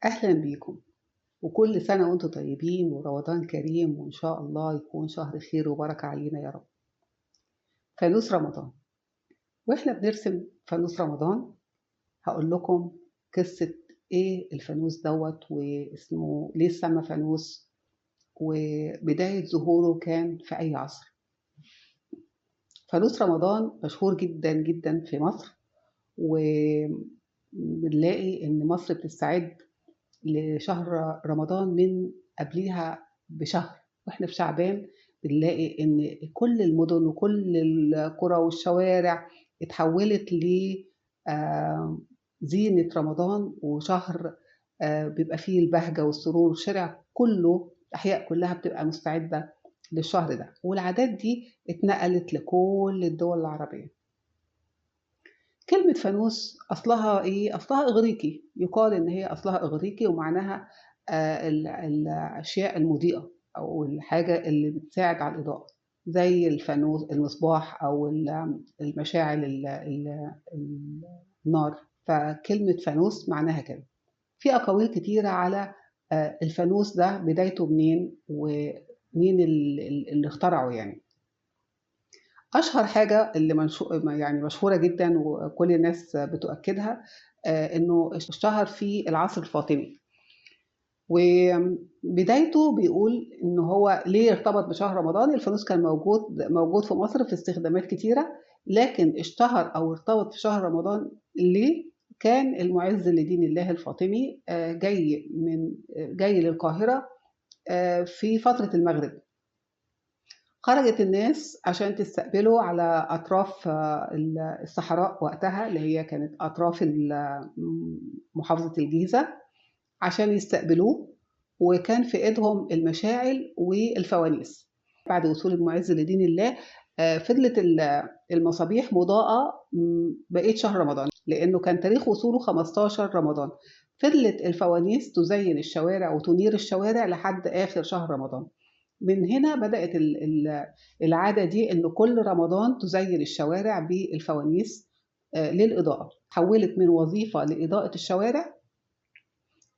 أهلا بيكم وكل سنة وأنتم طيبين ورمضان كريم وإن شاء الله يكون شهر خير وبركة علينا يا رب. فانوس رمضان، وإحنا بنرسم فانوس رمضان هقول لكم قصة إيه الفانوس دوت واسمه ليه اتسمى فانوس وبداية ظهوره كان في أي عصر. فانوس رمضان مشهور جدا جدا في مصر، وبنلاقي إن مصر بتستعد لشهر رمضان من قبليها بشهر، واحنا في شعبان بنلاقي ان كل المدن وكل القرى والشوارع اتحولت ل زينة رمضان وشهر بيبقى فيه البهجة والسرور. الشارع كله، الأحياء كلها بتبقى مستعدة للشهر ده، والعادات دي اتنقلت لكل الدول العربية. كلمة فانوس أصلها إيه؟ أصلها إغريقي، يقال إن هي أصلها إغريقي ومعناها الأشياء المضيئة أو الحاجة اللي بتساعد على الإضاءة، زي الفانوس المصباح أو المشاعل النار. فكلمة فانوس معناها كده. في أقاويل كتيرة على الفانوس ده بدايته منين ومين اللي اخترعه يعني. أشهر حاجة اللي يعني مشهورة جدًا وكل الناس بتؤكدها إنه اشتهر في العصر الفاطمي، وبدايته بيقول إن هو ليه ارتبط بشهر رمضان. الفانوس كان موجود في مصر في استخدامات كتيرة، لكن اشتهر أو ارتبط في شهر رمضان ليه؟ كان المُعز لدين الله الفاطمي جاي للقاهرة في فترة المغرب. خرجت الناس عشان تستقبله على أطراف الصحراء وقتها، اللي هي كانت أطراف محافظة الجيزة، عشان يستقبلوه، وكان في إيدهم المشاعل والفوانيس. بعد وصول المُعز لدين الله فضلت المصابيح مضاءة بقية شهر رمضان، لأنه كان تاريخ وصوله 15 رمضان. فضلت الفوانيس تزين الشوارع وتنير الشوارع لحد آخر شهر رمضان. من هنا بدأت العادة دي إن كل رمضان تزين الشوارع بالفوانيس للإضاءة. حولت من وظيفة لإضاءة الشوارع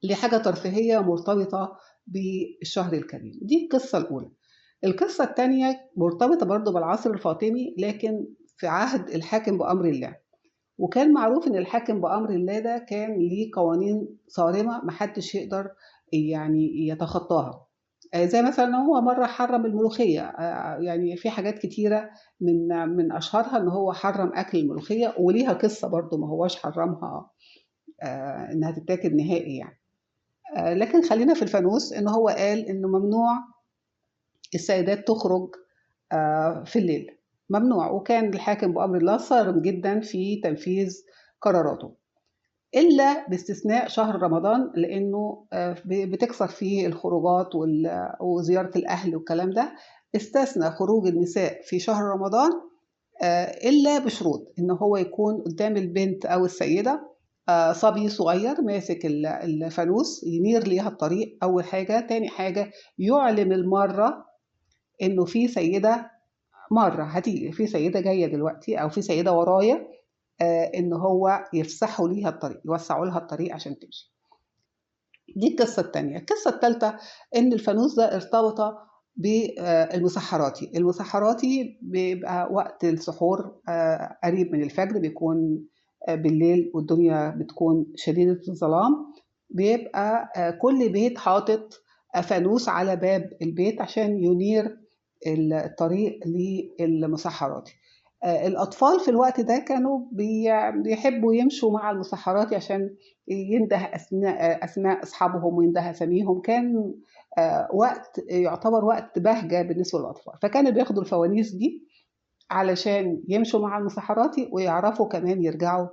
لحاجة ترفيهية مرتبطة بالشهر الكريم. دي القصة الأولى. القصة الثانية مرتبطة برضو بالعصر الفاطمي، لكن في عهد الحاكم بأمر الله. وكان معروف إن الحاكم بأمر الله ده كان ليه قوانين صارمة محدش يقدر يعني يتخطاها. زي مثلا إن هو مرة حرم الملوخية. يعني في حاجات كتيرة من أشهرها إن هو حرم أكل الملوخية، وليها قصة برضو، ما هواش حرمها إنها تتاكل نهائي يعني. لكن خلينا في الفانوس، إن هو قال إنه ممنوع السيدات تخرج في الليل، ممنوع. وكان الحاكم بأمر الله صارم جدا في تنفيذ قراراته، إلا باستثناء شهر رمضان، لأنه بتكثر فيه الخروجات وزيارة الأهل والكلام ده. استثنى خروج النساء في شهر رمضان إلا بشروط، إن هو يكون قدام البنت أو السيدة صبي صغير ماسك الفانوس ينير ليها الطريق أول حاجة. تاني حاجة يعلم المارة إنه في سيدة مرة هتيجي، في سيدة جاية دلوقتي أو في سيدة ورايا، إن هو يفسحوا ليها الطريق، يوسعوا لها الطريق عشان تمشي. دي القصة التانية. القصة التالتة إن الفانوس ده ارتبط بالمسحراتي. المسحراتي بيبقى وقت السحور قريب من الفجر، بيكون بالليل والدنيا بتكون شديدة الظلام. بيبقى كل بيت حاطط فانوس على باب البيت عشان ينير الطريق للمسحراتي. الأطفال في الوقت ده كانوا بيحبوا يمشوا مع المسحراتي عشان ينده أسماء أصحابهم وينده أساميهم. كان وقت يعتبر وقت بهجة بالنسبة للأطفال، فكانوا بياخدوا الفوانيس دي علشان يمشوا مع المسحراتي ويعرفوا كمان يرجعوا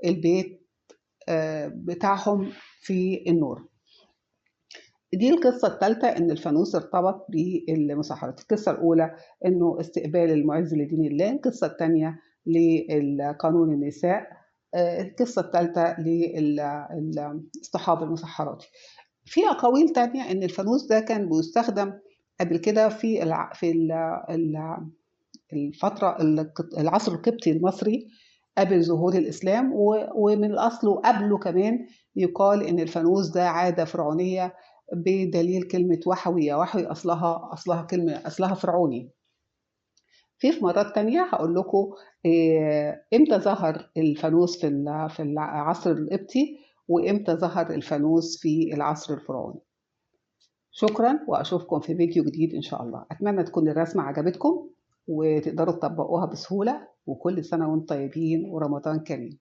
البيت بتاعهم في النور. دي القصة الثالثة، إن الفانوس ارتبط بالمسحرات. القصة الأولى إنه استقبال المعز لدين الله، القصة الثانية لقانون النساء، القصة الثالثة لاصطحاب المسحرات. في أقاويل تانية إن الفانوس ده كان بيستخدم قبل كده في الفترة العصر القبطي المصري. قبل ظهور الإسلام، ومن الأصل وقبله كمان يقال إن الفانوس ده عادة فرعونية بدليل كلمة وحوي. وحوي أصلها كلمة أصلها فرعوني. في مرات تانية هقول لكم إمتى ظهر الفانوس في العصر القبطي، وإمتى ظهر الفانوس في العصر الفرعوني. شكرا، وأشوفكم في فيديو جديد إن شاء الله. أتمنى تكون الرسمة عجبتكم وتقدروا تطبقوها بسهولة، وكل سنة وانتم طيبين ورمضان كريم.